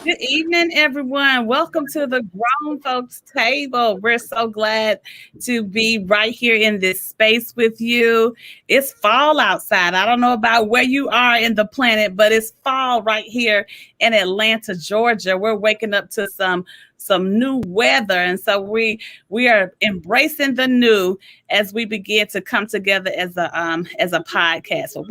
Good evening, everyone. Welcome to the Grown Folks Table. We're so glad to be right here in this space with you. It's fall outside. I don't know about where you are in the planet, but it's fall right here in Atlanta, Georgia. We're waking up to some new weather, and so we are embracing the new as we begin to come together as a podcast. So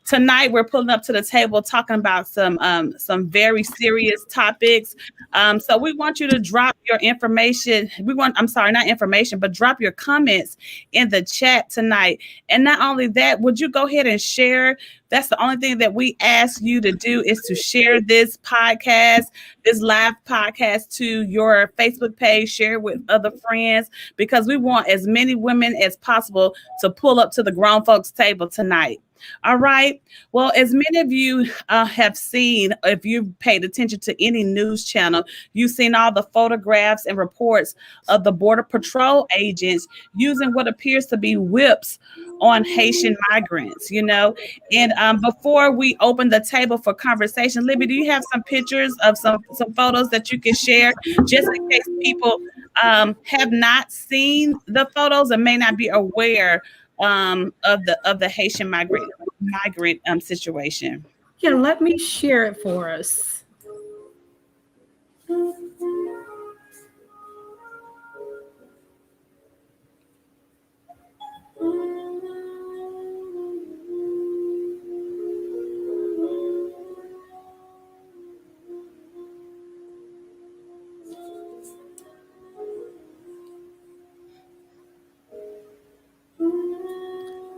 tonight we're pulling up to the table talking about some very serious topics. So we want you to drop your information. I'm sorry, not information, but drop your comments in the chat tonight. And not only that, would you go ahead and share? That's the only thing that we ask you to do is to share this podcast, this live podcast to your Facebook page, share it with other friends, because we want as many women as possible to pull up to the Grown Folks Table tonight. All right. Well, as many of you have seen, if you've paid attention to any news channel, you've seen all the photographs and reports of the Border Patrol agents using what appears to be whips on Haitian migrants, And before we open the table for conversation, Libby, do you have some pictures of some photos that you can share just in case people have not seen the photos and may not be aware of the Haitian migrant situation? Yeah, let me share it for us.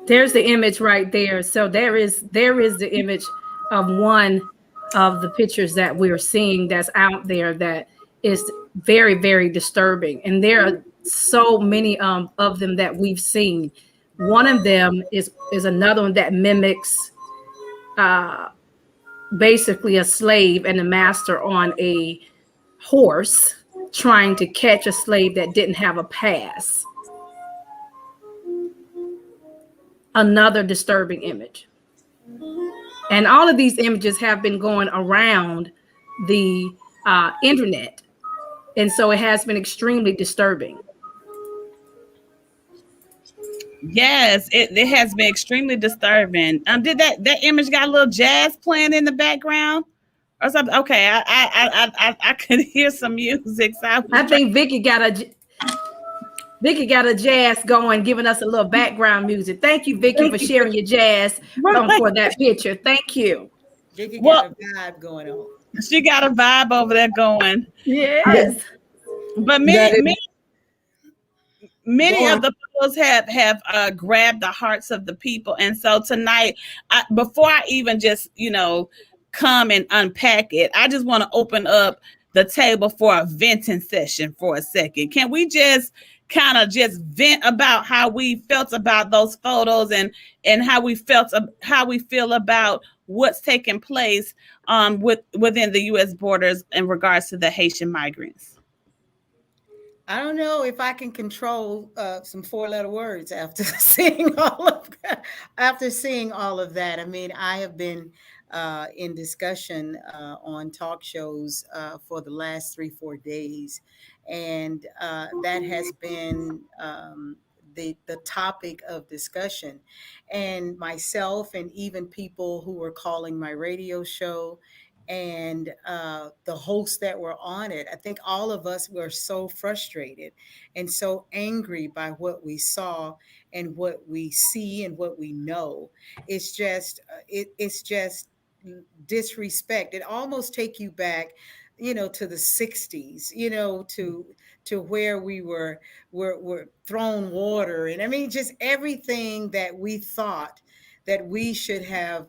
There's the image right there. So there is the image of one of the pictures that we're seeing that's out there that is very, very disturbing. And there are so many of them that we've seen. One of them is another one that mimics basically a slave and a master on a horse trying to catch a slave that didn't have a pass. Another disturbing image. And all of these images have been going around the internet. And so it has been extremely disturbing. Yes, it has been extremely disturbing. Did that image got a little jazz playing in the background or something? Okay, I could hear some music. So I think Vicky got a jazz going, giving us a little background music. Thank you, Vicky, for sharing your jazz for that picture. Thank you. Vicky got a vibe going on. She got a vibe over there going. Yes. But many of the photos have grabbed the hearts of the people. And so tonight, before I even just, come and unpack it, I just want to open up the table for a venting session for a second. Can we just kind of just vent about how we felt about those photos and how we feel about what's taking place within the U.S. borders in regards to the Haitian migrants? I don't know if I can control some four-letter words after seeing all of that. I mean, I have been in discussion on talk shows for the last 3-4 days, and that has been the topic of discussion. And myself, and even people who were calling my radio show, and the hosts that were on it, I think all of us were so frustrated and so angry by what we saw and what we see and what we know. It's just disrespect. It almost take you back, to the 60s, to where we were thrown water, and I mean just everything that we thought that we should have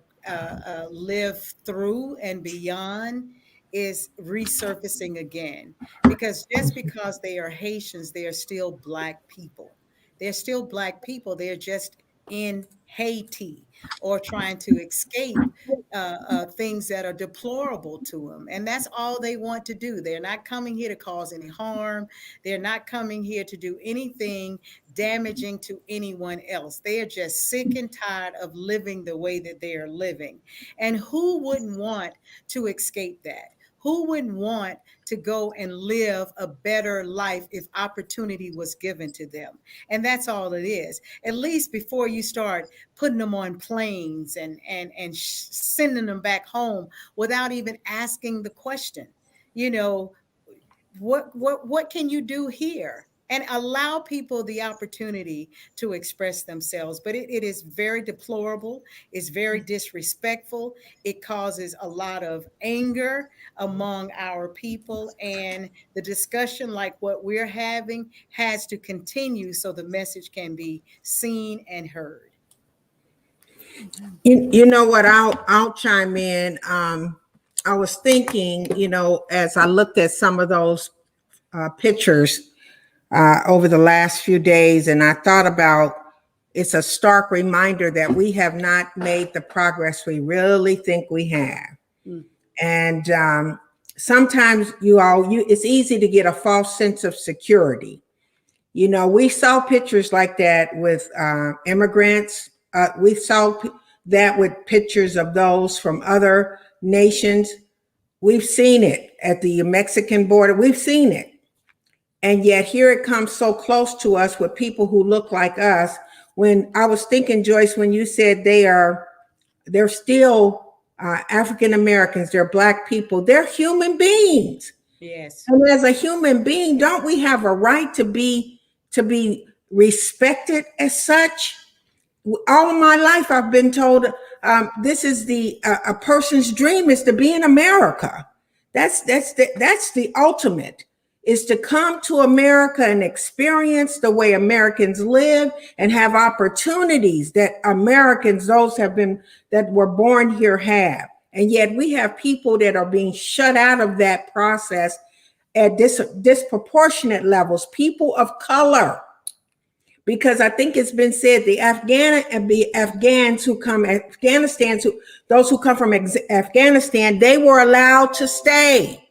live through and beyond is resurfacing again. Because just because they are Haitians, they are still Black people. They're still Black people. They're just in Haiti or trying to escape things that are deplorable to them. And that's all they want to do. They're not coming here to cause any harm. They're not coming here to do anything damaging to anyone else. They are just sick and tired of living the way that they are living. And who wouldn't want to escape that? Who wouldn't want to go and live a better life if opportunity was given to them? And that's all it is. At least before you start putting them on planes and sending them back home without even asking the question, you know, what can you do here? And allow people the opportunity to express themselves. But it is very deplorable. It's very disrespectful. It causes a lot of anger among our people. And the discussion like what we're having has to continue so the message can be seen and heard. You know what? I'll chime in. I was thinking, as I looked at some of those pictures over the last few days, and I thought about it's a stark reminder that we have not made the progress we really think we have. And sometimes it's easy to get a false sense of security. We saw pictures like that with immigrants. We saw that with pictures of those from other nations. We've seen it at the Mexican border. We've seen it. And yet here it comes so close to us with people who look like us. When I was thinking, Joyce, when you said they're still African Americans, they're Black people, they're human beings. Yes. And as a human being, don't we have a right to be respected as such? All of my life, I've been told this is a person's dream is to be in America. That's the ultimate, is to come to America and experience the way Americans live and have opportunities that Americans, that were born here, have. And yet we have people that are being shut out of that process at disproportionate levels, people of color. Because I think it's been said the Afghans who come those who come from Afghanistan, they were allowed to stay.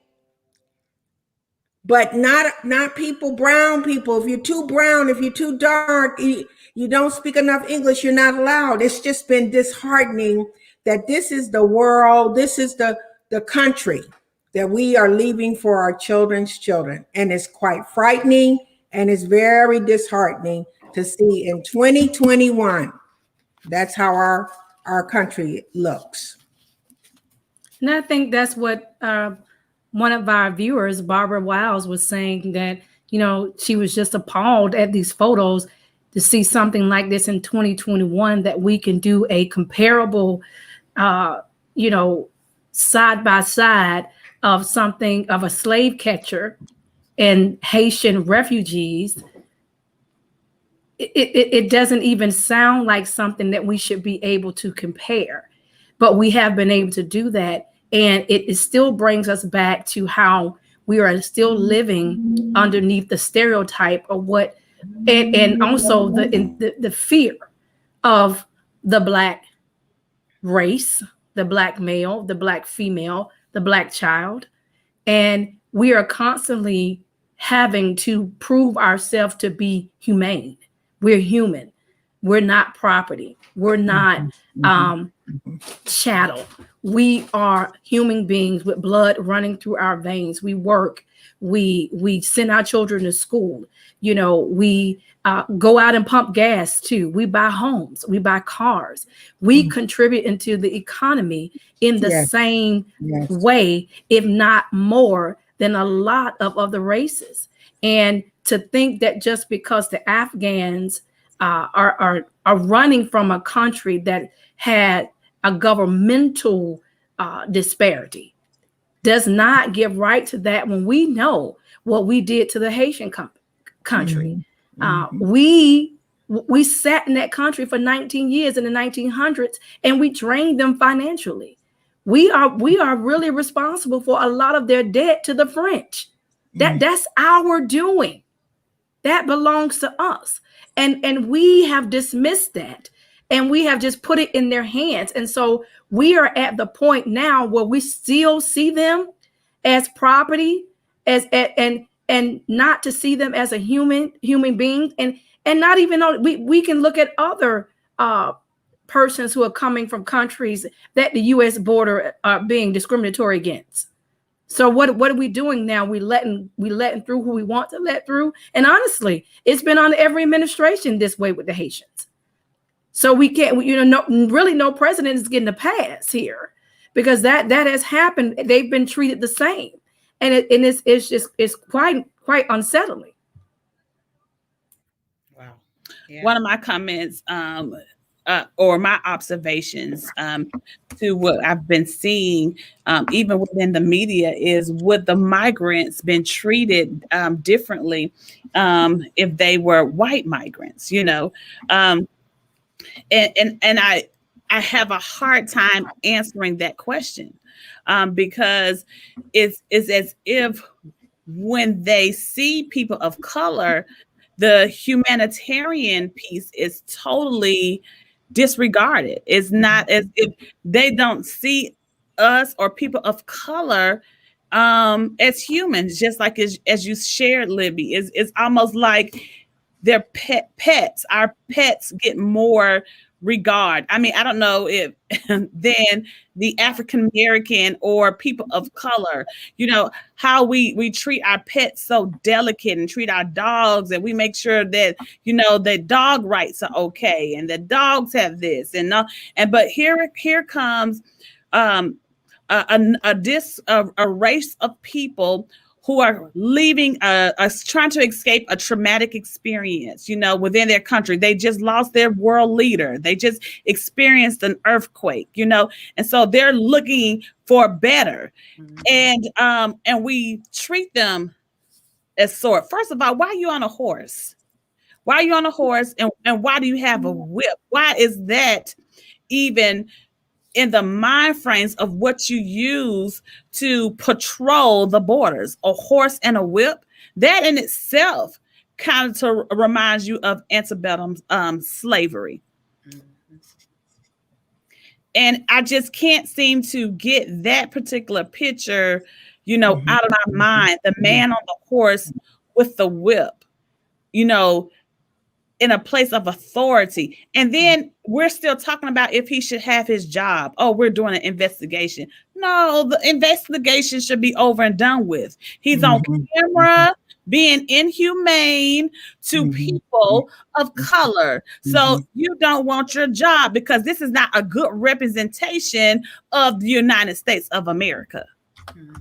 But not people, brown people. If you're too brown, if you're too dark, you don't speak enough English, you're not allowed. It's just been disheartening that this is the world, this is the country that we are leaving for our children's children. And it's quite frightening, and it's very disheartening to see in 2021, that's how our country looks. And I think that's what one of our viewers, Barbara Wiles, was saying, that, she was just appalled at these photos to see something like this in 2021, that we can do a comparable, side by side of a slave catcher and Haitian refugees. It doesn't even sound like something that we should be able to compare, but we have been able to do that. And it still brings us back to how we are still living underneath the stereotype of what, and also the fear of the Black race, the Black male, the Black female, the Black child. And we are constantly having to prove ourselves to be humane. We're human. We're not property. We're not chattel. We are human beings with blood running through our veins. We work. We send our children to school. We go out and pump gas too. We buy homes. We buy cars. We contribute into the economy in the same way, if not more, than a lot of other races. And to think that just because the Afghans are running from a country that had a governmental disparity does not give right to that, when we know what we did to the Haitian country. We sat in that country for 19 years in the 1900s, and we drained them financially. We are really responsible for a lot of their debt to the French. That's our doing. That belongs to us. And we have dismissed that. and we have just put it in their hands. And so we are at the point now where we still see them as property, and not to see them as a human being, and not even know we can look at other persons who are coming from countries that the U.S. border are being discriminatory against. So what are we doing now? We letting through who we want to let through. And honestly, it's been on every administration this way with the Haitians. So we can't, no president is getting a pass here, because that has happened. They've been treated the same, and it's quite unsettling. Wow. Yeah. One of my comments, or my observations, to what I've been seeing, even within the media, is would the migrants been treated differently if they were white migrants? And I have a hard time answering that question, because it's as if when they see people of color, the humanitarian piece is totally disregarded. It's not as if they don't see us or people of color as humans, just like as you shared, Libby. It's almost like their pets. Our pets get more regard. I mean, I don't know if than the African American or people of color, how we treat our pets so delicate, and treat our dogs, and we make sure that that dog rights are okay, and the dogs have this but here comes a race of people who are leaving, trying to escape a traumatic experience, within their country. They just lost their world leader. They just experienced an earthquake, and so they're looking for better. Mm-hmm. And we treat them as sort. First of all, why are you on a horse? Why are you on a horse? And why do you have a whip? Why is that even in the mind frames of what you use to patrol the borders? A horse and a whip, that in itself kind of reminds you of antebellum slavery. Mm-hmm. And I just can't seem to get that particular picture, mm-hmm. out of my mind. The man on the horse with the whip, in a place of authority. And then we're still talking about if he should have his job. Oh, we're doing an investigation. No, the investigation should be over and done with. He's mm-hmm. on camera being inhumane to mm-hmm. people of color. Mm-hmm. So you don't want your job because this is not a good representation of the United States of America. Mm-hmm.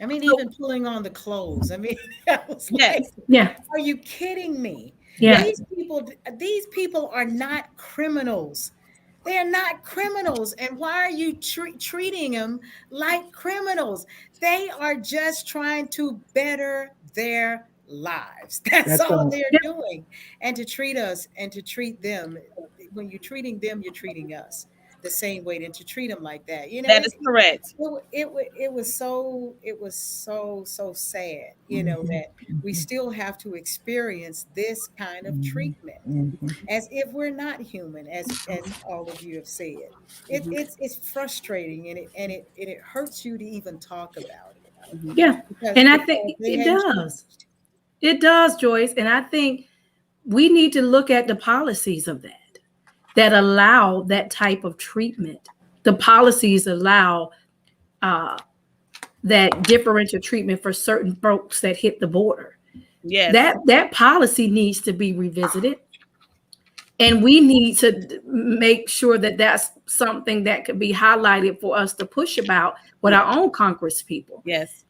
I mean, even pulling on the clothes. I mean, that was like, yeah. Are you kidding me? Yeah. These people are not criminals. They are not criminals. And why are you treating them like criminals? They are just trying to better their lives. That's all they're doing. And to treat us and to treat them, when you're treating them, you're treating us the same way. And to treat them like that, that is correct. It was so sad, mm-hmm. that we still have to experience this kind of treatment, mm-hmm. as if we're not human, as all of you have said. It's frustrating, and it hurts you to even talk about it. Mm-hmm. Yeah, and I think it does. It does, Joyce, and I think we need to look at the policies of that allow that type of treatment. The policies allow that differential treatment for certain folks that hit the border. Yes. That policy needs to be revisited. And we need to make sure that that's something that could be highlighted for us to push about with our own Congress people. Yes.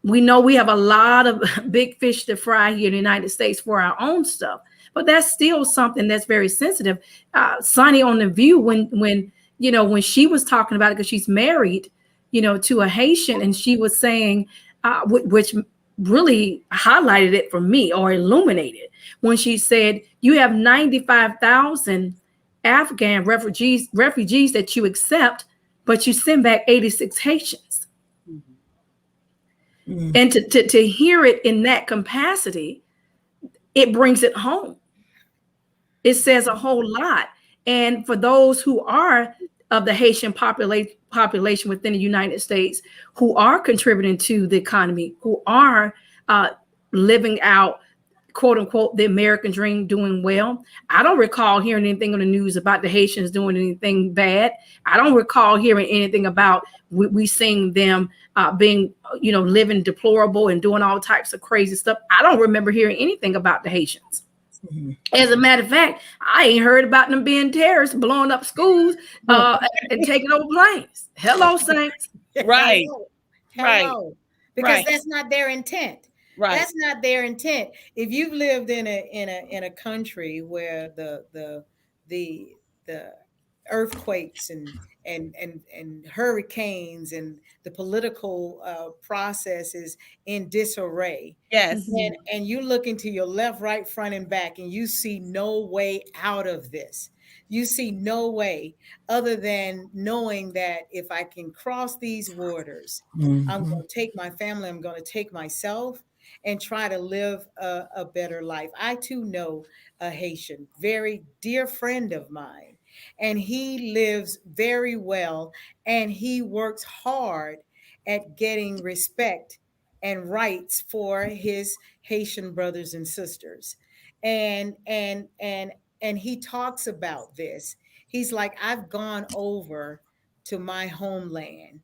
We know we have a lot of big fish to fry here in the United States for our own stuff. But that's still something that's very sensitive. Sonny on The View, when she was talking about it, because she's married, to a Haitian, and she was saying, which really highlighted it for me or illuminated, when she said, you have 95,000 Afghan refugees that you accept, but you send back 86 Haitians. Mm-hmm. And to hear it in that capacity, it brings it home. It says a whole lot. And for those who are of the Haitian population within the United States, who are contributing to the economy, who are living out, quote unquote, the American dream, doing well. I don't recall hearing anything on the news about the Haitians doing anything bad. I don't recall hearing anything about we seeing them being, living deplorable and doing all types of crazy stuff. I don't remember hearing anything about the Haitians. Mm-hmm. As a matter of fact, I ain't heard about them being terrorists, blowing up schools, and taking over planes. Hello, Saints. Right. Hello. Right. Because that's not their intent. Right. That's not their intent. If you've lived in a country where the earthquakes and hurricanes and the political process is in disarray. Yes. And you look into your left, right, front, and back, and you see no way out of this. You see no way other than knowing that if I can cross these waters, I'm going to take my family, I'm going to take myself, and try to live a better life. I too know a Haitian, very dear friend of mine, and he lives very well, and he works hard at getting respect and rights for his Haitian brothers and sisters. And he talks about this. He's like, I've gone over to my homeland.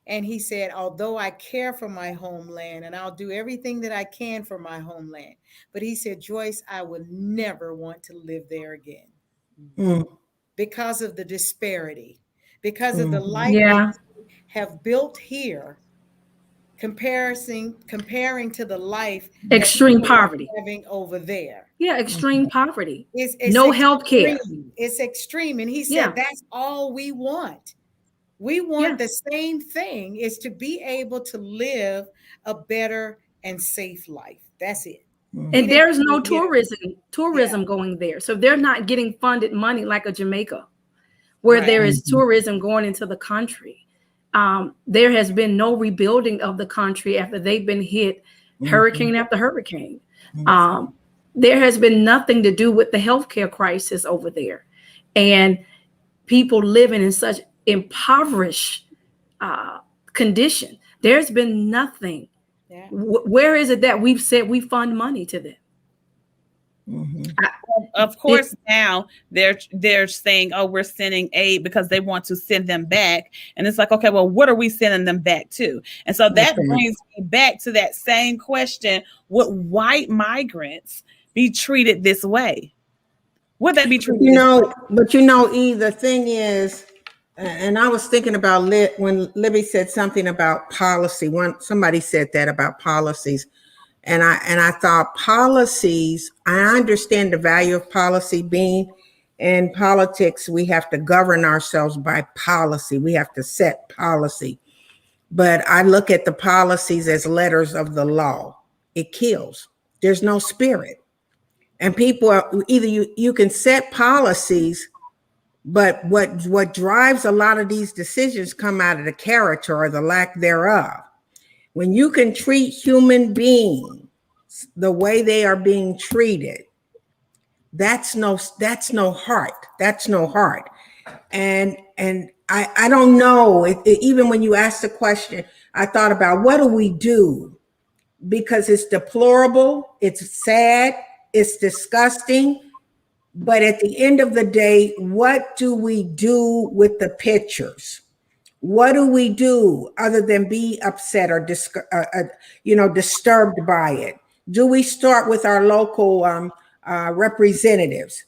And he said, although I care for my homeland and I'll do everything that I can for my homeland, but he said, Joyce, I would never want to live there again because of the disparity, because of the life that we have built here, comparing to the life extreme poverty having over there. Yeah, extreme poverty. It's no health care. It's extreme. And he said, that's all we want. We want the same thing, is to be able to live a better and safe life. That's it. And there's no tourism going there. So they're not getting funded money like a Jamaica, where there is tourism going into the country. There has been no rebuilding of the country after they've been hit hurricane after hurricane. There has been nothing to do with the healthcare crisis over there. And people living in such impoverished condition. There's been nothing. Where is it that we've said we fund money to them? Of course, now they're saying, oh, we're sending aid because they want to send them back. And it's like, okay, well, what are we sending them back to? And so that brings me back to that same question. Would white migrants be treated this way? Would they be treated this way? But the thing is, and I was thinking about when Libby said something about policy. Somebody said that about policies. And I thought policies, I understand the value of policy. Being in politics, we have to govern ourselves by policy. We have to set policy. But I look at the policies as letters of the law. It kills. There's no spirit. And people are either you can set policies, but what drives a lot of these decisions come out of the character or the lack thereof. When you can treat human beings the way they are being treated, that's no heart. That's no heart. And I don't know. Even when you asked the question, I thought about what do we do? Because it's deplorable, it's sad, it's disgusting. But at the end of the day, what do we do with the pictures? What do we do other than be upset or disturbed by it? Do we start with our local representatives?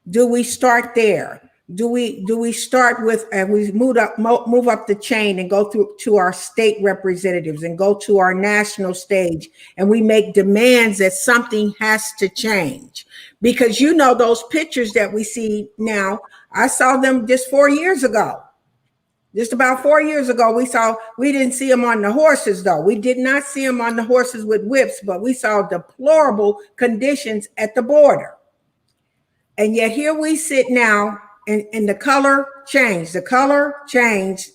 Do we start there? Do we start with, and we move up the chain and go through to our state representatives and go to our national stage, and we make demands that something has to change? Because those pictures that we see now, I saw them just 4 years ago. Just about 4 years ago, we didn't see them on the horses, though. We did not see them on the horses with whips, but we saw deplorable conditions at the border. And yet here we sit now, and the color changed. The color changed,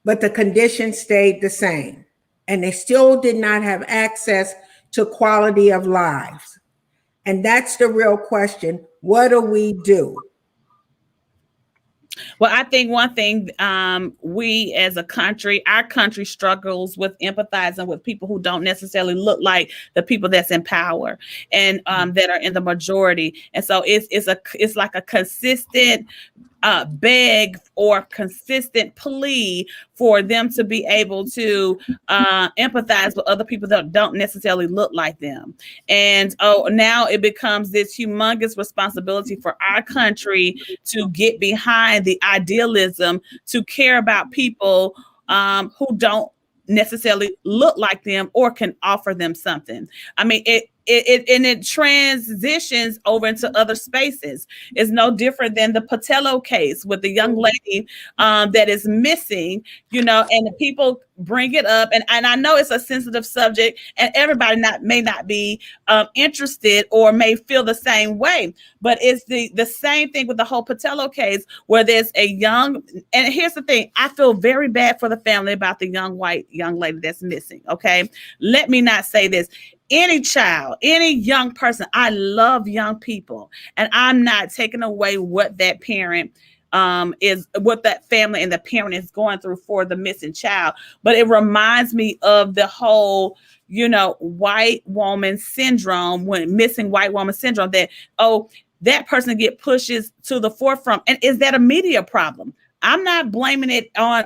but the conditions stayed the same. And they still did not have access to quality of lives. And that's the real question. What do we do? Well, I think one thing we as a country, our country struggles with empathizing with people who don't necessarily look like the people that's in power and that are in the majority. And so it's like a consistent beg or consistent plea for them to be able to empathize with other people that don't necessarily look like them. And now it becomes this humongous responsibility for our country to get behind the idealism, to care about people who don't necessarily look like them or can offer them something. I mean, it transitions over into other spaces. It's no different than the Patello case with the young lady that is missing, and the people bring it up. And I know it's a sensitive subject and everybody may not be interested or may feel the same way, but it's the same thing with the whole Patello case where there's a young, and here's the thing, I feel very bad for the family about the young white young lady that's missing. Okay. Let me not say this. Any child, any young person, I love young people, and I'm not taking away what that parent is, what that family and the parent is going through for the missing child. But it reminds me of the whole, white woman syndrome, when missing white woman syndrome, that, that person get pushes to the forefront. And is that a media problem? I'm not blaming it on,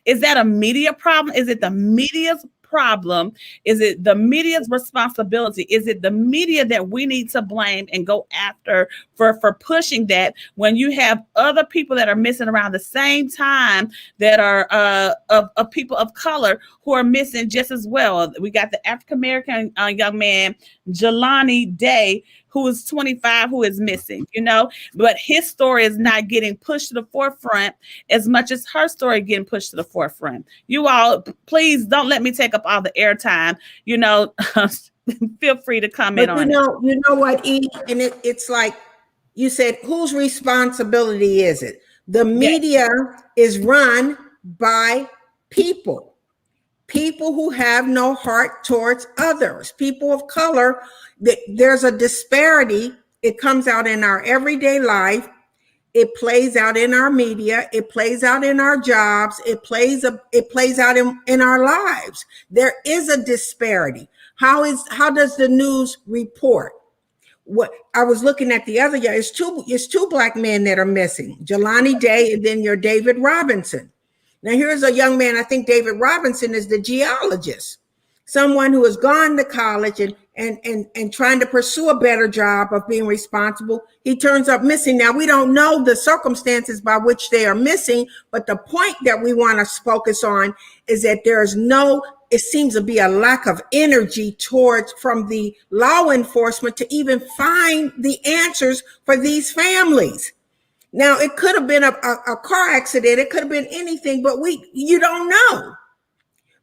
is that a media problem? Is it the media's problem? Is it the media's responsibility? Is it the media that we need to blame and go after for pushing that, when you have other people that are missing around the same time that are of people of color who are missing just as well? We got the African American young man, Jelani Day, who is 25, who is missing, but his story is not getting pushed to the forefront as much as her story getting pushed to the forefront. You all, please don't let me take up all the airtime, feel free to comment on it. You know what, E? And it's like you said, whose responsibility is it? The media is run by people who have no heart towards others, people of color. There's a disparity. It comes out in our everyday life. It plays out in our media. It plays out in our jobs. It plays out in our lives. There is a disparity. How does the news report? What I was looking at the other year, it's two black men that are missing, Jelani Day and then your David Robinson. Now here's a young man, I think David Robinson is the geologist, someone who has gone to college and trying to pursue a better job of being responsible. He turns up missing. Now, we don't know the circumstances by which they are missing, but the point that we want to focus on is that it seems to be a lack of energy from the law enforcement to even find the answers for these families. Now, it could have been a car accident. It could have been anything, but you don't know.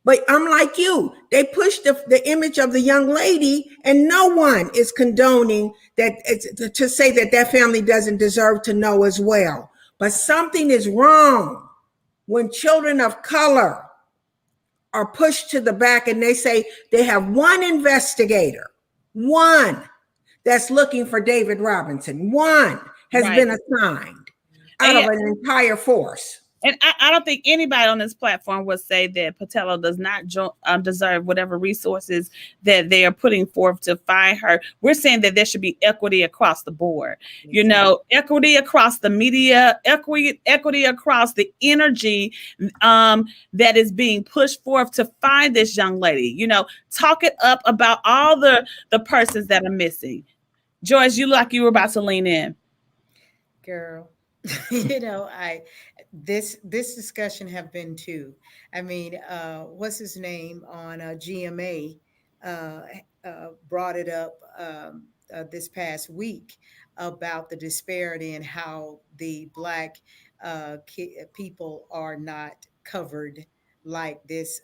But I'm like you. They push the image of the young lady, and no one is condoning that, to say that family doesn't deserve to know as well. But something is wrong when children of color are pushed to the back, and they say they have one investigator, one that's looking for David Robinson, one has been assigned out of an entire force. And I don't think anybody on this platform would say that Patello does not deserve whatever resources that they are putting forth to find her. We're saying that there should be equity across the board, equity across the media, equity across the energy that is being pushed forth to find this young lady. Talk it up about all the persons that are missing. Joyce, you look like you were about to lean in. Girl, this discussion have been too. I mean, what's his name on GMA brought it up this past week about the disparity and how the Black people are not covered like this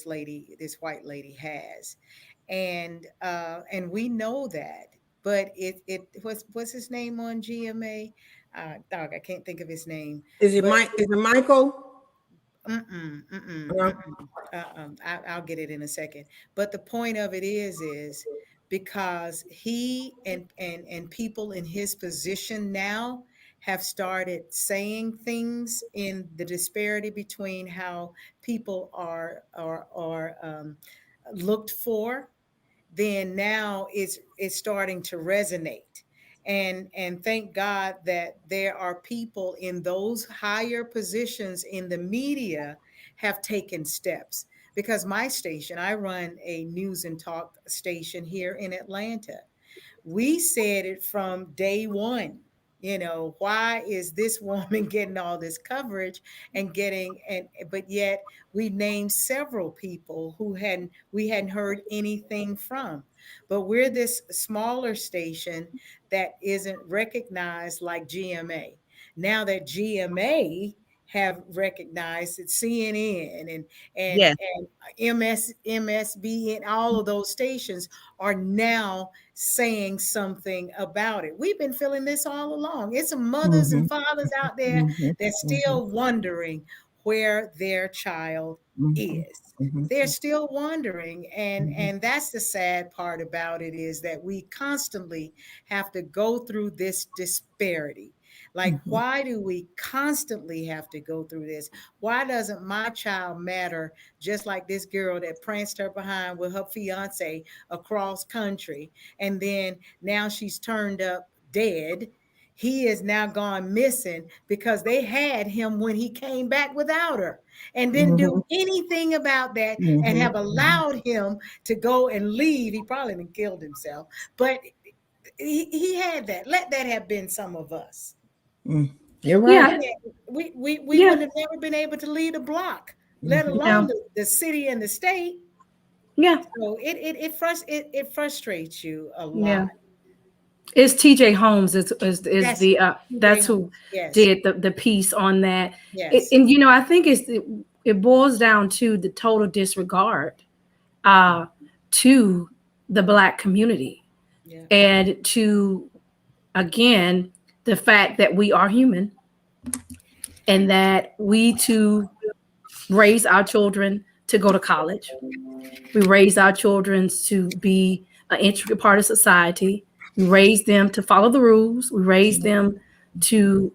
lady, this white lady has, and we know that. But what's his name on GMA? Dog, I can't think of his name. Is it Michael? I'll get it in a second. But the point of it is because he and people in his position now have started saying things in the disparity between how people are looked for. Then now it's starting to resonate. And thank God that there are people in those higher positions in the media have taken steps. Because my station, I run a news and talk station here in Atlanta, we said it from day one. Why is this woman getting all this coverage and getting, and but yet we named several people who we hadn't heard anything from. But we're this smaller station that isn't recognized like GMA. Now that GMA have recognized it, CNN Yes. and MSB and all of those stations are now saying something about it. We've been feeling this all along. It's some mothers and Mhm, fathers out there mhm, that's mhm, still wondering where their child mhm, is. mhm, They're still wondering, and mhm, and that's the sad part about it, is that we constantly have to go through this disparity. Like, mhm, why do we constantly have to go through this? Why doesn't my child matter, just like this girl that pranced her behind with her fiance across country, and then now she's turned up dead? He is now gone missing because they had him when he came back without her and didn't mhm, do anything about that, and mhm, have allowed him to go and leave. He probably didn't killed himself, but he had that. Let that have been some of us. mhm. You're We right. Yeah, can't, we yeah, wouldn't have never been able to lead a block, let Mhm, alone yeah, the city and the state. yeah, So it frustrates you a yeah. lot. It's TJ Holmes is That's the TJ that's who Holmes. Yes, did the piece on that. yes, And I think it boils down to the total disregard uh to the black community, yeah. and to, again, the fact that we are human, and that we too raise our children to go to college. We raise our children to be an intricate part of society. We raise them to follow the rules. We raise them to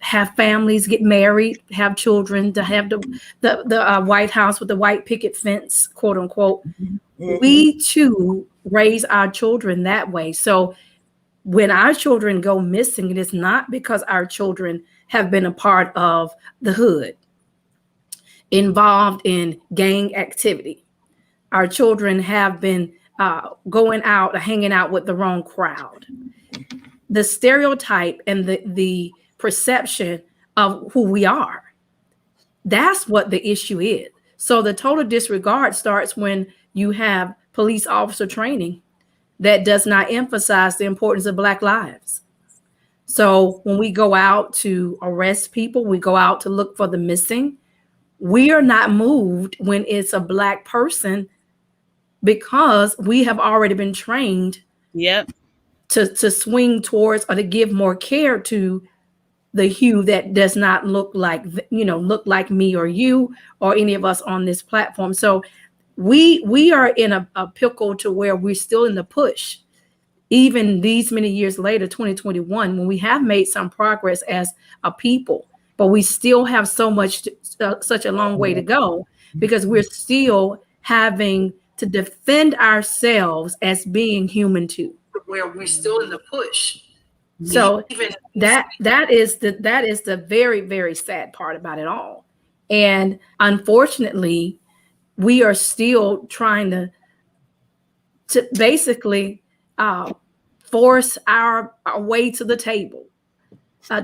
have families, get married, have children, to have the White House with the white picket fence, quote unquote. mhm, We too raise our children that way. So when our children go missing, it is not because our children have been a part of the hood, involved in gang activity. Our children have been going out or hanging out with the wrong crowd. The stereotype and the perception of who we are, that's what the issue is. So the total disregard starts when you have police officer training that does not emphasize the importance of Black lives. So when we go out to arrest people, we go out to look for the missing, we are not moved when it's a Black person, because we have already been trained Yep. to swing towards or to give more care to the hue that does not look like, look like me or you or any of us on this platform. So we are in a pickle to where we're still in the push, even these many years later, 2021, when we have made some progress as a people, but we still have such a long way to go, because we're still having to defend ourselves as being human too. Where we're still in the push. Yeah. So even that is the very, very sad part about it all. And unfortunately, we are still trying to basically uh, force our way to the table,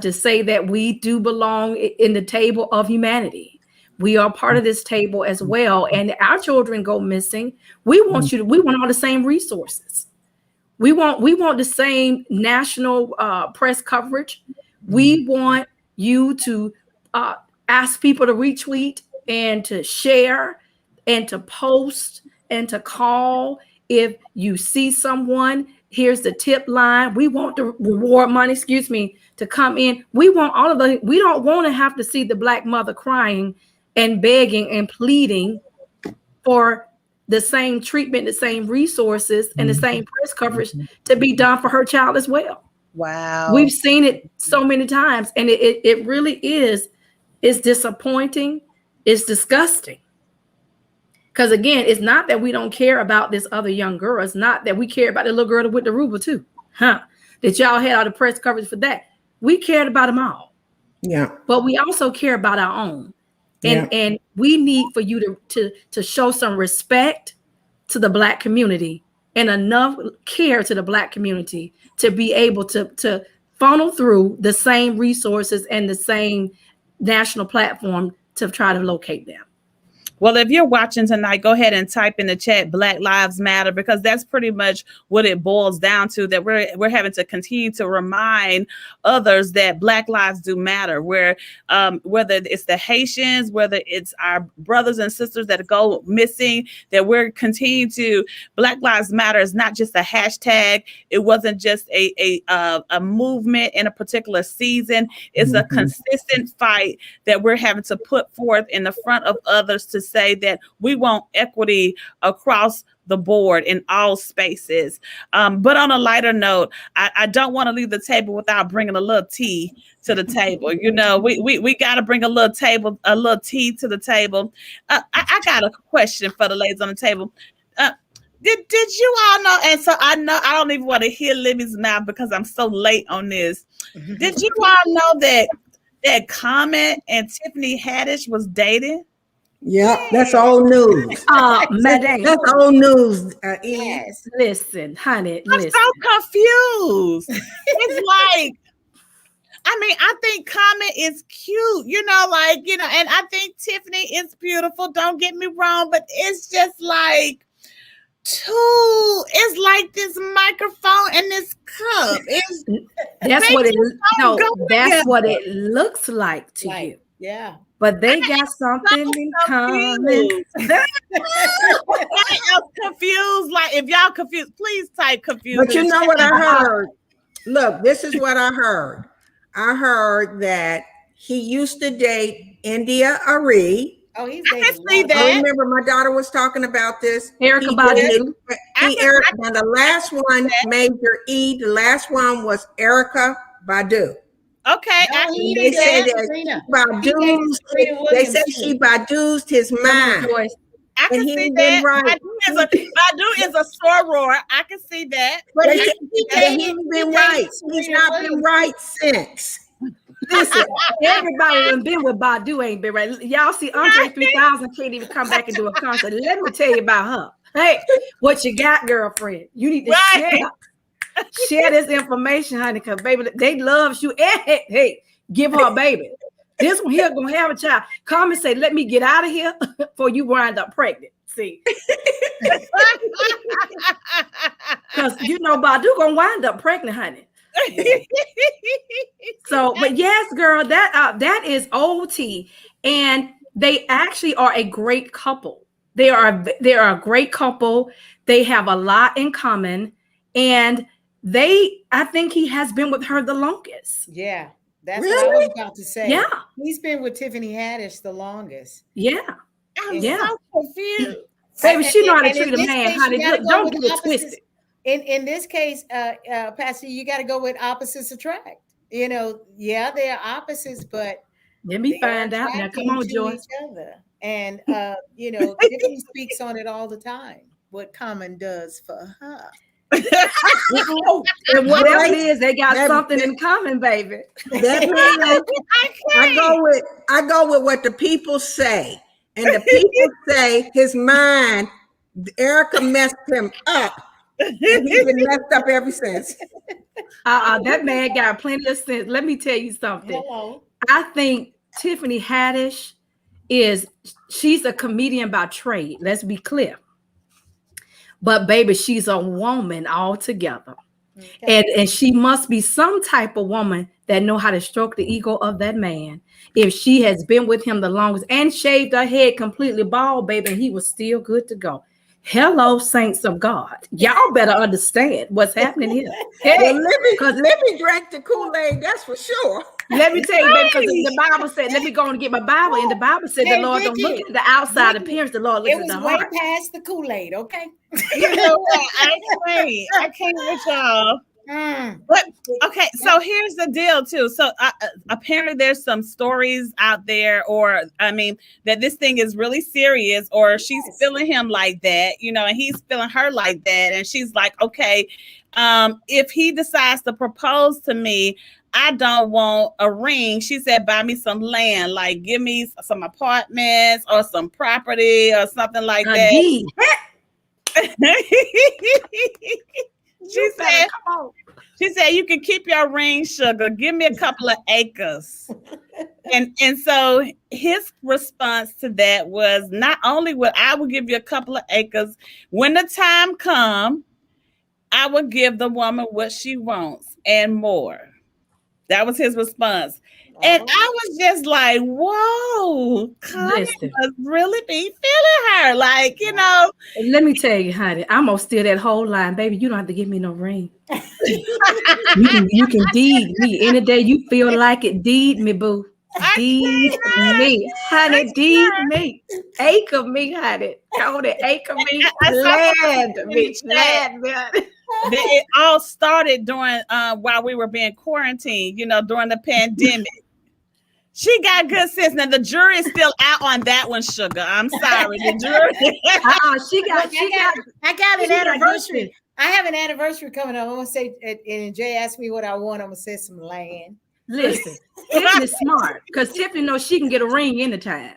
to say that we do belong in the table of humanity. We are part of this table as well. And our children go missing. We want all the same resources. We want the same national press coverage. We want you to uh, ask people to retweet and to share and to post and to call if you see someone. Here's the tip line. We want the reward money, to come in. We want all of the. We don't want to have to see the Black mother crying and begging and pleading for the same treatment, the same resources, and the same press coverage to be done for her child as well. Wow. We've seen it so many times, and it really is. It's disappointing. It's disgusting. Because again, it's not that we don't care about this other young girl. It's not that we care about the little girl with the Ruba too. That y'all had all the press coverage for that. We cared about them all. Yeah. But we also care about our own. And we need for you to show some respect to the Black community and enough care to the Black community to be able to funnel through the same resources and the same national platform to try to locate them. Well, if you're watching tonight, go ahead and type in the chat Black Lives Matter, because that's pretty much what it boils down to, that we're having to continue to remind others that Black lives do matter, whether it's the Haitians, whether it's our brothers and sisters that go missing, that we're continuing to, Black Lives Matter is not just a hashtag. It wasn't just a movement in a particular season. It's a consistent fight that we're having to put forth in the front of others to say that we want equity across the board in all spaces. But on a lighter note, I don't want to leave the table without bringing a little tea to the table. You know, we got to bring a little tea to the table. I got a question for the ladies on the table. Did you all know? And so I know I don't even want to hear Libby's mouth because I'm so late on this. Did you all know that Common and Tiffany Haddish was dating? Yeah, that's old news. Madam, That's old news. Yes. listen, honey, I'm listen. so confused. It's like, I mean, I think Common is cute, and I think Tiffany is beautiful. Don't get me wrong, but it's just like it's like this microphone and this cup. That's what it looks like to you. Yeah. But they got something in common. I'm confused. Like, if y'all confused, please type confused. But you know what I heard? Look, this is what I heard. I heard that he used to date India Ari. Oh, he's I can see that. that. I remember my daughter was talking about this. Erykah Badu. And the last one, Major E, the last one was Erykah Badu. Okay. They say that they say she Badu'd his mind. I can see that. Badu is a soror. I can see that. But he ain't been right. He's not been right since. Listen, everybody who's been with Badu ain't been right. Y'all see Andre 3000 can't even come back and do a concert. Let me tell you about her. Hey, what you got, girlfriend? You need to share this information, honey, because baby, they love you. Hey, give her a baby. This one here gonna have a child. Come and say, let me get out of here before you wind up pregnant. See, because Badu gonna wind up pregnant, honey. So, but yes, girl, that is OT, and they actually are a great couple. They are a great couple. They have a lot in common, and I think he has been with her the longest. Yeah, that's really? what I was about to say. Yeah, he's been with Tiffany Haddish the longest. Yeah, I'm so confused. Baby, she know how to treat a man, honey. Don't get it twisted. In this case, Pastor, you got to go with opposites attract. They are opposites, but let me find out now. Come on, Joyce. Each other. And Tiffany speaks on it all the time. What Common does for her. And whatever it is, they got something in common, baby. I go with what the people say, and the people say his mind. Erykah messed him up. And he's been messed up ever since. That man got plenty of sense. Let me tell you something. Hello. I think Tiffany Haddish she's a comedian by trade. Let's be clear. But baby, she's a woman altogether. Okay. And she must be some type of woman that know how to stroke the ego of that man. If she has been with him the longest and shaved her head completely bald, baby, and he was still good to go. Hello, saints of God. Y'all better understand what's happening here. Well, let me drink the Kool-Aid, that's for sure. Let me tell you, baby, because the Bible said, let me go and get my Bible. And the Bible said the Lord don't look at the outside appearance, the Lord looks at the heart. It was way past the Kool-Aid, okay? You know what? I can't with y'all. But okay, so here's the deal too. So apparently there's some stories out there, or I mean, that this thing is really serious, or she's feeling him like that, you know, and he's feeling her like that, and she's like, okay, if he decides to propose to me, I don't want a ring. She said, buy me some land, like give me some apartments or some property or something like that. She said, you can keep your ring, sugar. Give me a couple of acres. And so his response to that was, not only would I will give you a couple of acres, when the time comes, I will give the woman what she wants and more. That was his response. And I was just like, whoa, Connie must really be feeling her. Like, you know. Let me tell you, honey, I'm going to steal that whole line. Baby, you don't have to give me no ring. you can deed me. Any day you feel like it, deed me, boo. Deed me. Honey, deed me. Acre me, honey. Hold it, acre me. Land me. Land me. It all started during while we were being quarantined, you know, during the pandemic. She got good sense. Now the jury is still out on that one, sugar. I'm sorry, the jury. I got an anniversary. I have an anniversary coming up. I'm gonna say, and Jay asked me what I want. I'm gonna say some land. Listen, Tiffany's smart because Tiffany knows she can get a ring anytime.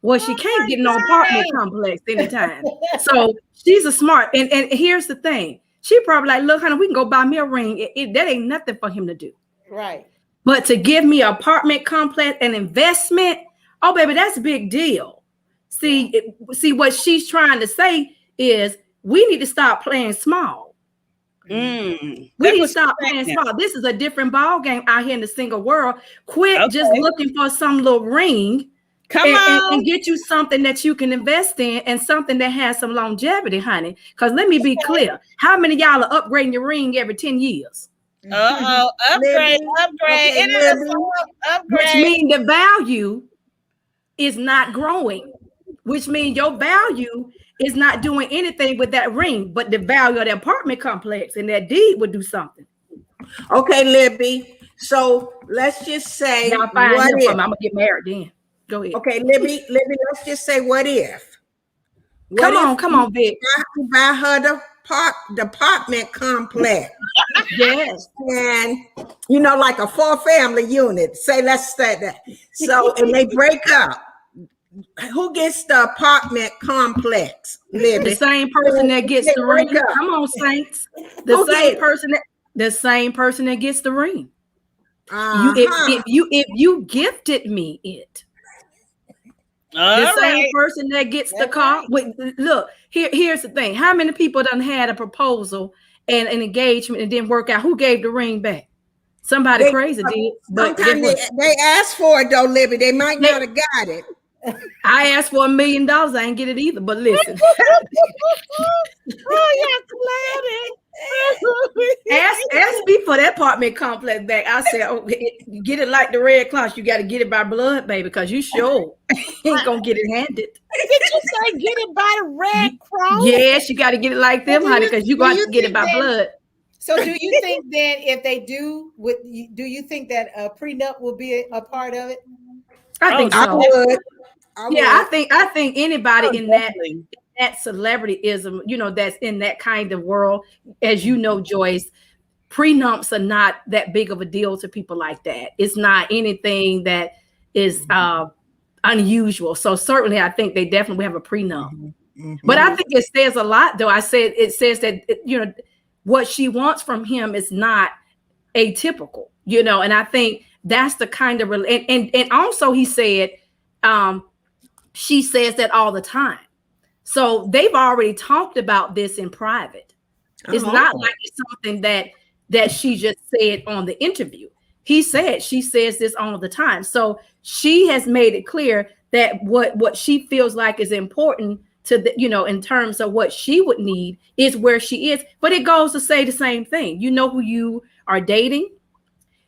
Well, she can't get no apartment complex anytime. So she's a smart. And here's the thing. She probably like, look, honey, we can go buy me a ring. That ain't nothing for him to do. Right. But to give me an apartment complex, an investment, oh, baby, that's a big deal. See, what she's trying to say is we need to stop playing small. We need to stop playing small. This is a different ball game out here in the single world. Quit just looking for some little ring. Come on. And get you something that you can invest in and something that has some longevity, honey. Because let me be clear. How many of y'all are upgrading your ring every 10 years? Upgrade. Which means the value is not growing. Which means your value is not doing anything with that ring, but the value of the apartment complex and that deed would do something. Okay, Libby. So let's just say, I'm gonna get married then. Go ahead. Okay, Libby, let's just say, what if? Come on, Vic. Buy her the apartment complex. Yes. And, you know, like a 4-family unit. Let's say that. So, and they break up. Who gets the apartment complex, Libby? The same person that gets the ring. Come on, Saints. The same person that gets the ring. If you gifted me it. The same person that gets the car. Look, here's the thing. How many people done had a proposal and an engagement and didn't work out? Who gave the ring back? Somebody crazy did. But they asked for it though, Libby. They might not have got it. I asked for $1 million. I ain't get it either. But listen. Ask me for that apartment complex back. I said, get it like the Red Cross. You got to get it by blood, baby, because you sure ain't gonna get it handed. Did you say get it by the Red Cross? Yes, you got to get it like them, honey, because you got to get it by blood. So, do you think then, if they do, do you think that a prenup will be a part of it? I think so. I would. I think anybody in that celebrityism, you know, that's in that kind of world, as you know, Joyce, prenups are not that big of a deal to people like that. It's not anything that is unusual. So certainly, I think they definitely have a prenup. But I think it says a lot, though. It says that you know what she wants from him is not atypical, you know, and I think that's the kind of and also he said. She says that all the time. So they've already talked about this in private. It's not like it's something that she just said on the interview. She says this all the time. So she has made it clear that what she feels like is important to the, in terms of what she would need is where she is. But it goes to say the same thing. You know who you are dating.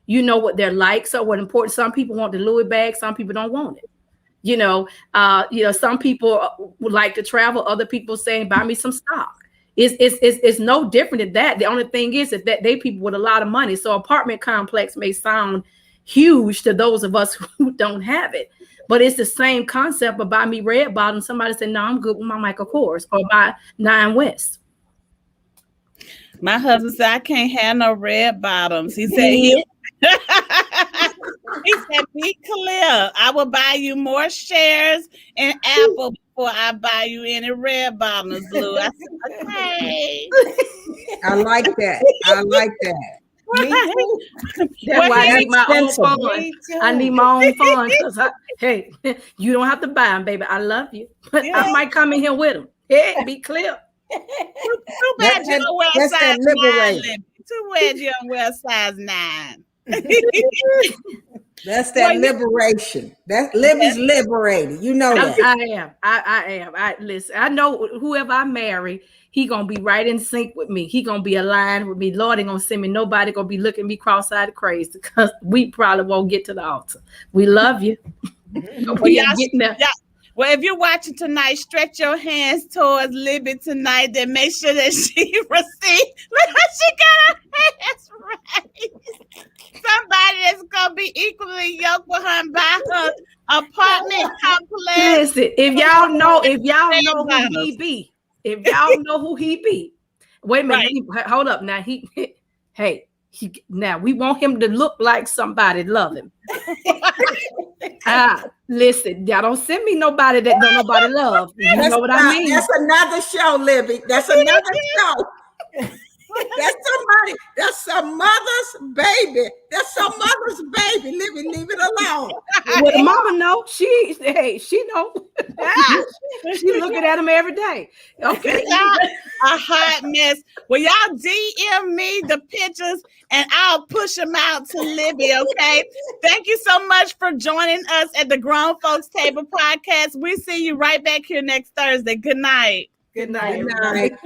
You know what their likes are, what important. Some people want the Louis bag. Some people don't want it. Some people would like to travel. Other people saying, buy me some stock. It's no different than that. The only thing is that they people with a lot of money. So apartment complex may sound huge to those of us who don't have it. But it's the same concept of buy me red bottom. Somebody said, no, I'm good with my Michael Kors, or buy 9 West. My husband said, I can't have no red bottoms. He said, he said, be clear. I will buy you more shares in Apple before I buy you any red bottoms, Lou. I said, okay. I like that. That's why I need my own fun. I need my own fun because, hey, you don't have to buy them, baby. I love you. But I might come in here with them. Hey, be clear. Too bad you don't wear size 9. Too bad you don't wear size 9. That's that liberation. That Libby's liberated. You know that. I am. Listen, I know whoever I marry, he gonna be right in sync with me. He gonna be aligned with me. Lord ain't gonna send me nobody gonna be looking at me cross-eyed crazy because we probably won't get to the altar. We love you. Well, if you're watching tonight, stretch your hands towards Libby tonight. Then make sure that she receives. Look how she got her hands raised. Somebody that's gonna be equally yoked with her and buy her apartment complex. Listen, if y'all know who he be, wait a minute, hold up now. Now we want him to look like somebody love him. Listen, y'all don't send me nobody that don't nobody love. You know what I mean? That's another show, Libby. That's another show. That's some mother's baby. That's some mother's baby. Libby, leave it alone. Well, the mama know. She know. She looking at him every day. Okay. A hot mess. Well, y'all DM me the pictures and I'll push them out to Libby, okay? Thank you so much for joining us at the Grown Folks Table podcast. We see you right back here next Thursday. Good night. Good night. Good night.